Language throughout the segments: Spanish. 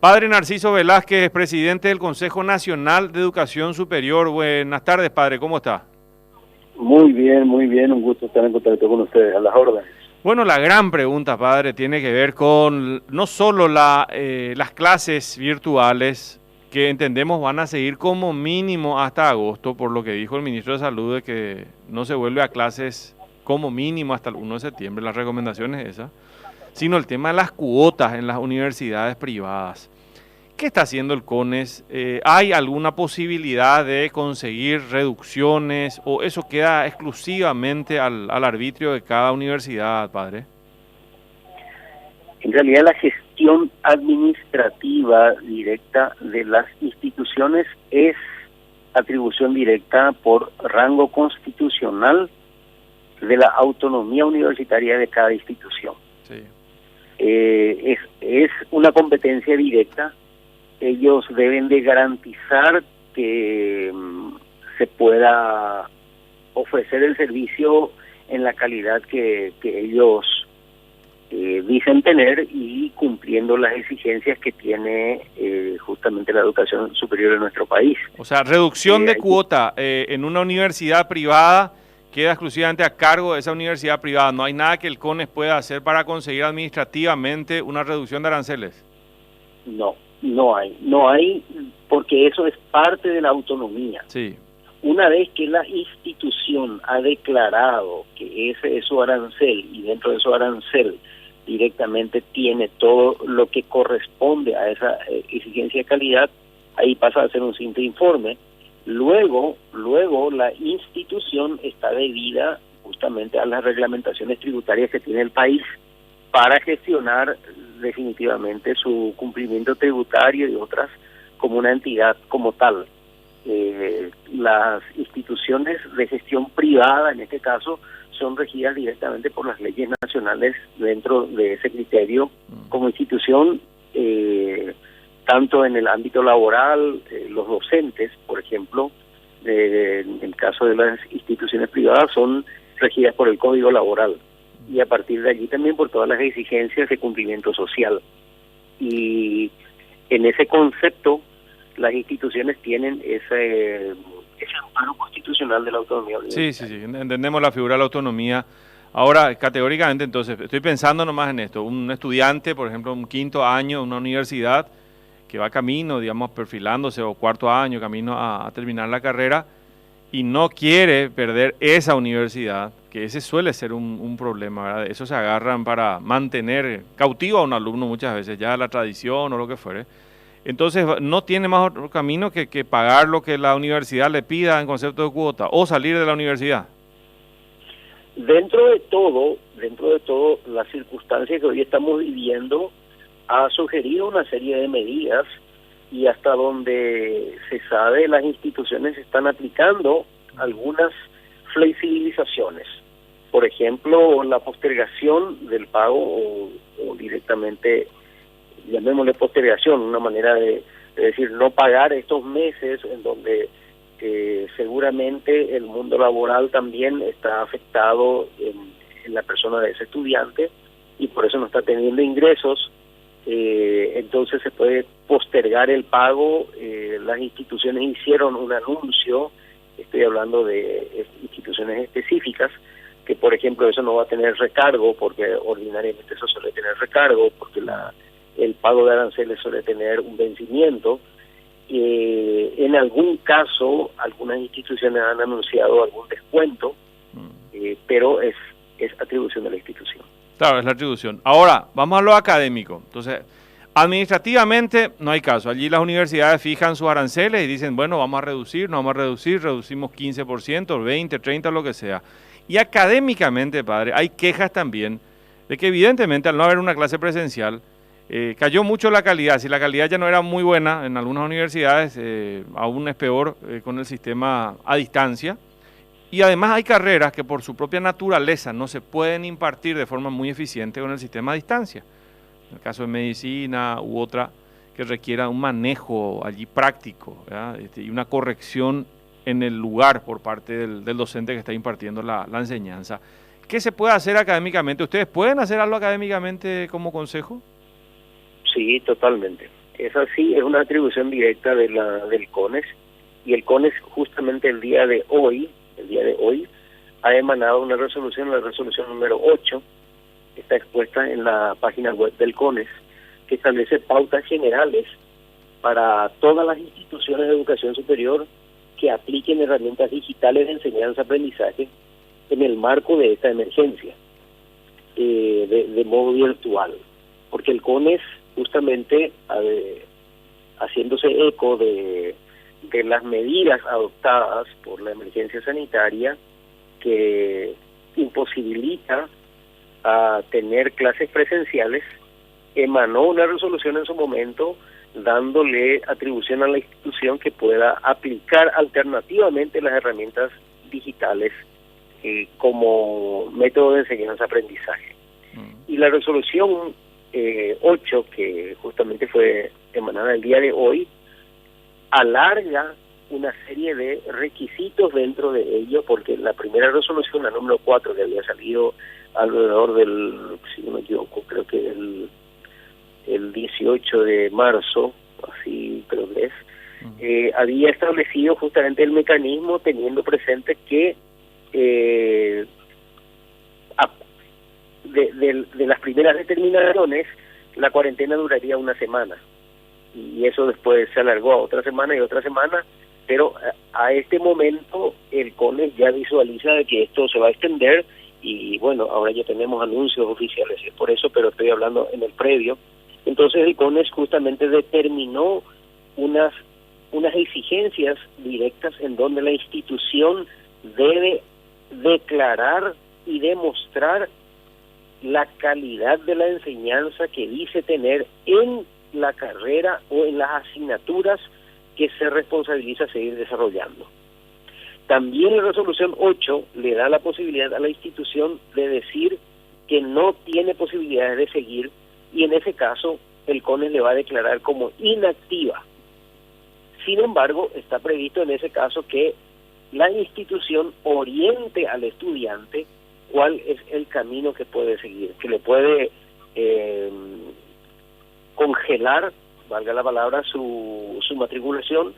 Padre Narciso Velázquez, presidente del Consejo Nacional de Educación Superior. Buenas tardes, padre, ¿cómo está? Muy bien, un gusto estar en contacto con ustedes, a las órdenes. Bueno, la gran pregunta, padre, tiene que ver con no solo las clases virtuales, que entendemos van a seguir como mínimo hasta agosto, por lo que dijo el ministro de Salud, de que no se vuelve a clases como mínimo hasta el 1 de septiembre, la recomendación es esa, sino el tema de las cuotas en las universidades privadas. ¿Qué está haciendo el CONES? ¿Hay alguna posibilidad de conseguir reducciones o eso queda exclusivamente al arbitrio de cada universidad, padre? En realidad la gestión administrativa directa de las instituciones es atribución directa por rango constitucional de la autonomía universitaria de cada institución. Sí. Es una competencia directa. Ellos deben de garantizar que se pueda ofrecer el servicio en la calidad que ellos dicen tener y cumpliendo las exigencias que tiene justamente la educación superior en nuestro país. O sea, reducción de cuota en una universidad privada queda exclusivamente a cargo de esa universidad privada. No hay nada que el CONES pueda hacer para conseguir administrativamente una reducción de aranceles. No hay, porque eso es parte de la autonomía. Sí. Una vez que la institución ha declarado que ese es su arancel y dentro de su arancel directamente tiene todo lo que corresponde a esa exigencia de calidad, ahí pasa a ser un simple informe. Luego la institución está debida justamente a las reglamentaciones tributarias que tiene el país para gestionar definitivamente su cumplimiento tributario y otras como una entidad como tal. Las instituciones de gestión privada, en este caso, son regidas directamente por las leyes nacionales dentro de ese criterio como institución, tanto en el ámbito laboral, los docentes, por ejemplo, en el caso de las instituciones privadas, son regidas por el Código Laboral y a partir de allí también por todas las exigencias de cumplimiento social. Y en ese concepto, las instituciones tienen ese amparo constitucional de la autonomía universitaria. Sí, entendemos la figura de la autonomía. Ahora, categóricamente, entonces, estoy pensando nomás en esto. Un estudiante, por ejemplo, un quinto año en una universidad que va camino, digamos, perfilándose, o cuarto año, camino a terminar la carrera, y no quiere perder esa universidad, que ese suele ser un problema, ¿verdad? Eso se agarran para mantener cautivo a un alumno muchas veces, ya la tradición o lo que fuere. Entonces no tiene más otro camino que pagar lo que la universidad le pida en concepto de cuota o salir de la universidad. Dentro de todo, la circunstancia que hoy estamos viviendo ha sugerido una serie de medidas y hasta donde se sabe las instituciones están aplicando algunas flexibilizaciones. Por ejemplo, la postergación del pago o directamente, llamémosle postergación, una manera de decir no pagar estos meses en donde seguramente el mundo laboral también está afectado en la persona de ese estudiante y por eso no está teniendo ingresos. Entonces se puede postergar el pago. Las instituciones hicieron un anuncio, estoy hablando de instituciones específicas, que por ejemplo eso no va a tener recargo, porque ordinariamente eso suele tener recargo, porque el pago de aranceles suele tener un vencimiento. En algún caso, algunas instituciones han anunciado algún descuento, pero es atribución de la institución. Claro, es la atribución. Ahora, vamos a lo académico. Entonces, administrativamente no hay caso. Allí las universidades fijan sus aranceles y dicen, bueno, vamos a reducir, no vamos a reducir, reducimos 15%, 20, 30, lo que sea. Y académicamente, padre, hay quejas también de que evidentemente al no haber una clase presencial, cayó mucho la calidad. Si la calidad ya no era muy buena en algunas universidades, aún es peor con el sistema a distancia. Y además hay carreras que por su propia naturaleza no se pueden impartir de forma muy eficiente con el sistema a distancia. En el caso de medicina u otra que requiera un manejo allí práctico, ¿verdad? Y una corrección en el lugar por parte del docente que está impartiendo la enseñanza. ¿Qué se puede hacer académicamente? ¿Ustedes pueden hacer algo académicamente como consejo? Sí, totalmente. Esa sí es una atribución directa del CONES, y el CONES justamente el día de hoy, ha emanado una resolución, la resolución número 8, que está expuesta en la página web del CONES, que establece pautas generales para todas las instituciones de educación superior que apliquen herramientas digitales de enseñanza-aprendizaje en el marco de esta emergencia, de modo virtual. Porque el CONES, justamente haciéndose eco de las medidas adoptadas por la emergencia sanitaria, que imposibilita a tener clases presenciales, emanó una resolución en su momento dándole atribución a la institución que pueda aplicar alternativamente las herramientas digitales como método de enseñanza-aprendizaje. Y la resolución 8, que justamente fue emanada el día de hoy, alarga una serie de requisitos dentro de ello, porque la primera resolución, la número 4, que había salido alrededor del, si no me equivoco, creo que el 18 de marzo, así creo que es, había establecido justamente el mecanismo teniendo presente que de las primeras determinaciones, la cuarentena duraría una semana, y eso después se alargó a otra semana y otra semana, pero a este momento el CONES ya visualiza de que esto se va a extender, y bueno, ahora ya tenemos anuncios oficiales, es por eso, pero estoy hablando en el previo. Entonces el CONES justamente determinó unas exigencias directas en donde la institución debe declarar y demostrar la calidad de la enseñanza que dice tener en la carrera o en las asignaturas que se responsabiliza seguir desarrollando. También la resolución 8 le da la posibilidad a la institución de decir que no tiene posibilidades de seguir, y en ese caso el CONES le va a declarar como inactiva. Sin embargo, está previsto en ese caso que la institución oriente al estudiante cuál es el camino que puede seguir, que le puede congelar, valga la palabra, su matriculación,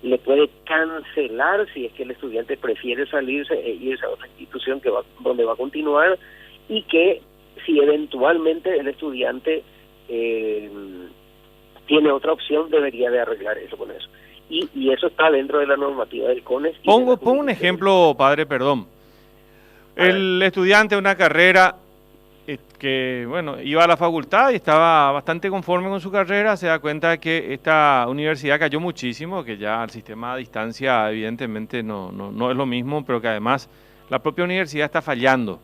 le puede cancelar si es que el estudiante prefiere salirse e irse a otra institución donde va a continuar, y que si eventualmente el estudiante tiene otra opción, debería de arreglar eso con eso. Y eso está dentro de la normativa del CONES. Pongo un ejemplo, padre, perdón. El estudiante de una carrera que, bueno, iba a la facultad y estaba bastante conforme con su carrera, se da cuenta que esta universidad cayó muchísimo, que ya el sistema a distancia evidentemente no es lo mismo, pero que además la propia universidad está fallando.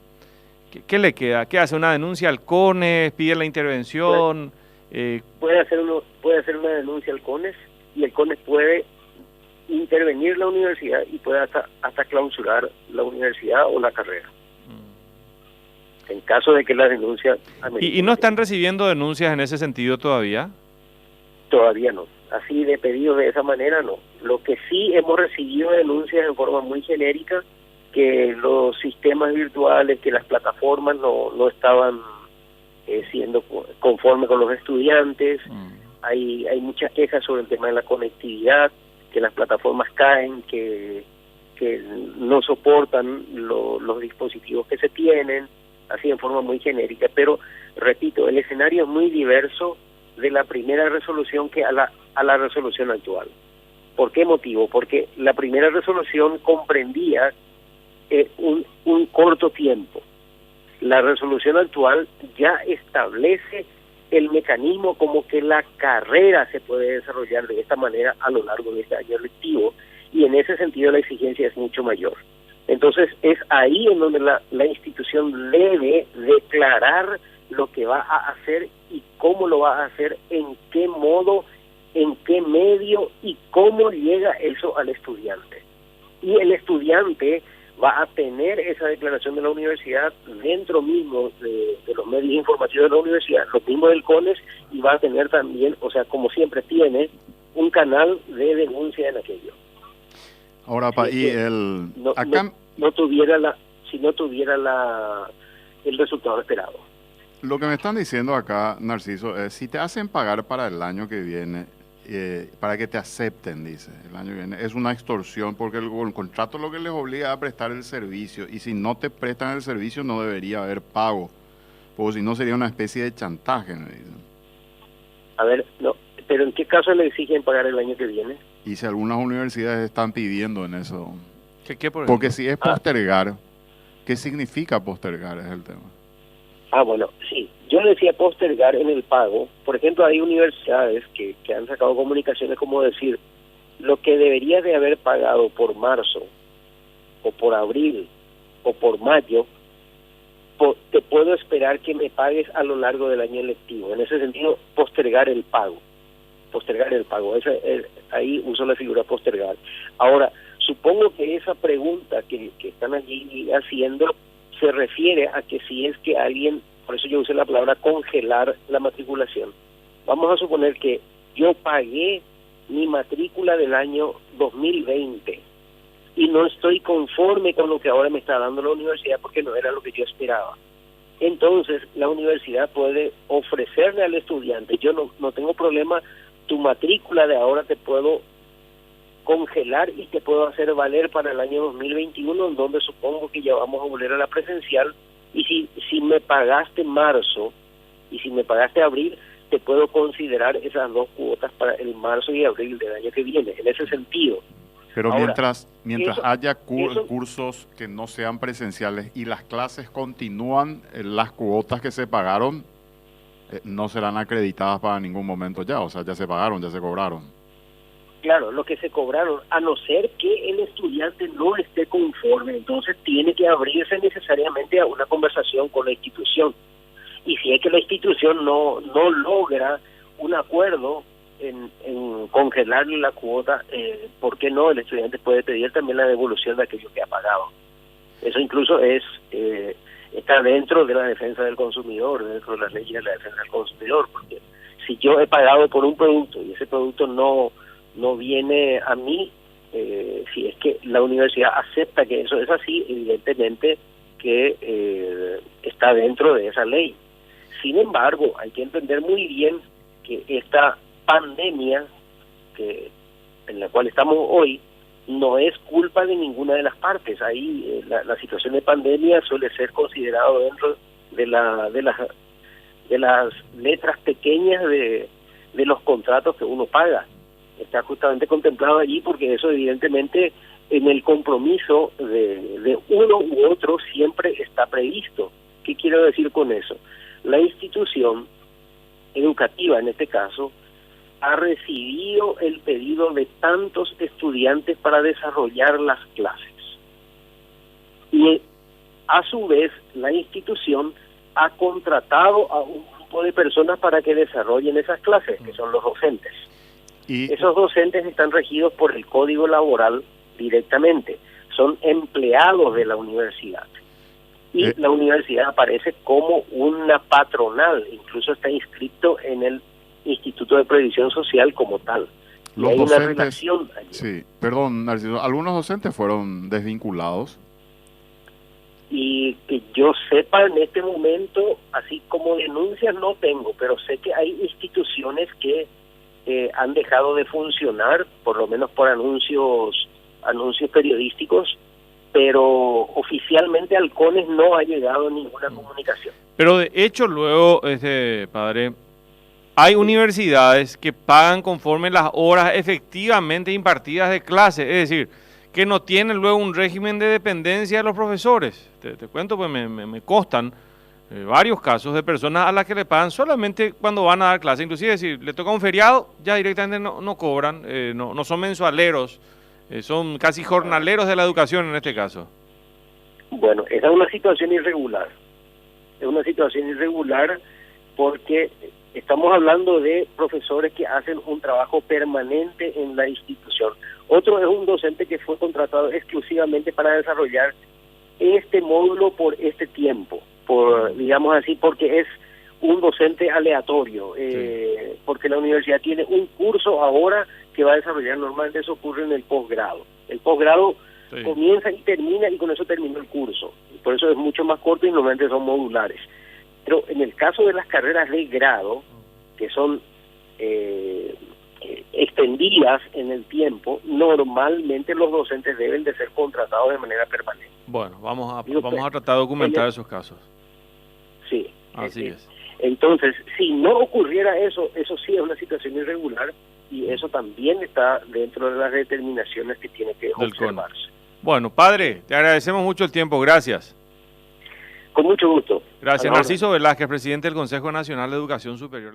¿Qué le queda? ¿Qué hace? ¿Una denuncia al CONES? ¿Pide la intervención? Puede hacer una denuncia al CONES, y el CONES puede intervenir la universidad y puede hasta clausurar la universidad o la carrera. En caso de que la denuncia... ¿Y no están recibiendo denuncias en ese sentido todavía? Todavía no. Así de pedidos de esa manera no. Lo que sí hemos recibido denuncias en forma muy genérica, que los sistemas virtuales, que las plataformas no estaban siendo conforme con los estudiantes. Hay muchas quejas sobre el tema de la conectividad, que las plataformas caen, que no soportan los dispositivos que se tienen, así en forma muy genérica. Pero, repito, el escenario es muy diverso de la primera resolución que a la resolución actual. ¿Por qué motivo? Porque la primera resolución comprendía un corto tiempo. La resolución actual ya establece el mecanismo como que la carrera se puede desarrollar de esta manera a lo largo de este año lectivo, y en ese sentido la exigencia es mucho mayor. Entonces es ahí en donde la institución debe declarar lo que va a hacer y cómo lo va a hacer, en qué modo, en qué medio y cómo llega eso al estudiante. Y el estudiante va a tener esa declaración de la universidad dentro mismo de los medios informativos de la universidad, lo mismo del CONES, y va a tener también, o sea, como siempre tiene, un canal de denuncia en aquello. Ahora, si no tuviera el resultado esperado. Lo que me están diciendo acá, Narciso, es si te hacen pagar para el año que viene, para que te acepten, dice, el año que viene, es una extorsión porque el contrato lo que les obliga a prestar el servicio y si no te prestan el servicio no debería haber pago, porque si no sería una especie de chantaje, me dicen. A ver, no, pero ¿en qué caso le exigen pagar el año que viene? Y si algunas universidades están pidiendo en eso, ¿Qué, por porque ejemplo? si es postergar, ¿qué significa postergar? Es el tema. Bueno, sí. Yo decía postergar en el pago. Por ejemplo, hay universidades que han sacado comunicaciones como decir, lo que deberías de haber pagado por marzo, o por abril, o por mayo, te puedo esperar que me pagues a lo largo del año lectivo. En ese sentido, postergar el pago. Postergar el pago. Ahí uso la figura postergar. Ahora, supongo que esa pregunta que están allí haciendo se refiere a que si es que alguien, por eso yo usé la palabra congelar la matriculación. Vamos a suponer que yo pagué mi matrícula del año 2020 y no estoy conforme con lo que ahora me está dando la universidad porque no era lo que yo esperaba. Entonces, la universidad puede ofrecerle al estudiante, yo no tengo problema, tu matrícula de ahora te puedo congelar y te puedo hacer valer para el año 2021, en donde supongo que ya vamos a volver a la presencial, y si me pagaste marzo y si me pagaste abril, te puedo considerar esas dos cuotas para el marzo y abril del año que viene, en ese sentido. Pero ahora, mientras eso, haya cursos que no sean presenciales y las clases continúan, las cuotas que se pagaron no serán acreditadas para ningún momento ya, o sea, ya se pagaron, ya se cobraron. Claro, lo que se cobraron, a no ser que el estudiante no esté conforme, entonces tiene que abrirse necesariamente a una conversación con la institución. Y si es que la institución no logra un acuerdo en congelarle la cuota, ¿por qué no? El estudiante puede pedir también la devolución de aquello que ha pagado. Eso incluso está dentro de la defensa del consumidor, dentro de las leyes de la defensa del consumidor, porque si yo he pagado por un producto y ese producto no viene a mí, si es que la universidad acepta que eso es así, evidentemente que está dentro de esa ley. Sin embargo, hay que entender muy bien que esta pandemia en la cual estamos hoy no es culpa de ninguna de las partes. Ahí la situación de pandemia suele ser considerado dentro de las letras pequeñas de los contratos que uno paga. Está justamente contemplado allí porque eso evidentemente en el compromiso de uno u otro siempre está previsto. ¿Qué quiero decir con eso? La institución educativa, en este caso, ha recibido el pedido de tantos estudiantes para desarrollar las clases. Y a su vez la institución ha contratado a un grupo de personas para que desarrollen esas clases, que son los docentes. Y esos docentes están regidos por el Código Laboral directamente, son empleados de la universidad. Y la universidad aparece como una patronal, incluso está inscrito en el Instituto de Previsión Social como tal. Los y hay docentes, una relación allí. Sí, perdón, Narciso, algunos docentes fueron desvinculados. Y que yo sepa en este momento, así como denuncias no tengo, pero sé que hay instituciones que han dejado de funcionar, por lo menos por anuncios periodísticos, pero oficialmente al CONES no ha llegado ninguna comunicación. Pero de hecho luego, padre, hay universidades que pagan conforme las horas efectivamente impartidas de clase, es decir, que no tienen luego un régimen de dependencia de los profesores. Te cuento, pues me constan varios casos de personas a las que le pagan solamente cuando van a dar clase, inclusive si le toca un feriado, ya directamente no cobran, no son mensualeros, son casi jornaleros de la educación en este caso. Bueno, esa es una situación irregular. Es una situación irregular porque estamos hablando de profesores que hacen un trabajo permanente en la institución. Otro es un docente que fue contratado exclusivamente para desarrollar este módulo por este tiempo, digamos así, porque es un docente aleatorio, porque la universidad tiene un curso ahora que va a desarrollar, normalmente eso ocurre en el posgrado. El posgrado comienza y termina y con eso terminó el curso. Por eso es mucho más corto y normalmente son modulares. Pero en el caso de las carreras de grado, que son extendidas en el tiempo, normalmente los docentes deben de ser contratados de manera permanente. Bueno, vamos a tratar de documentar esos casos. Sí. Así es. Entonces, si no ocurriera eso sí es una situación irregular y eso también está dentro de las determinaciones que tiene que observarse. Bueno, padre, te agradecemos mucho el tiempo. Gracias. Con mucho gusto. Gracias. Narciso Velázquez, presidente del Consejo Nacional de Educación Superior.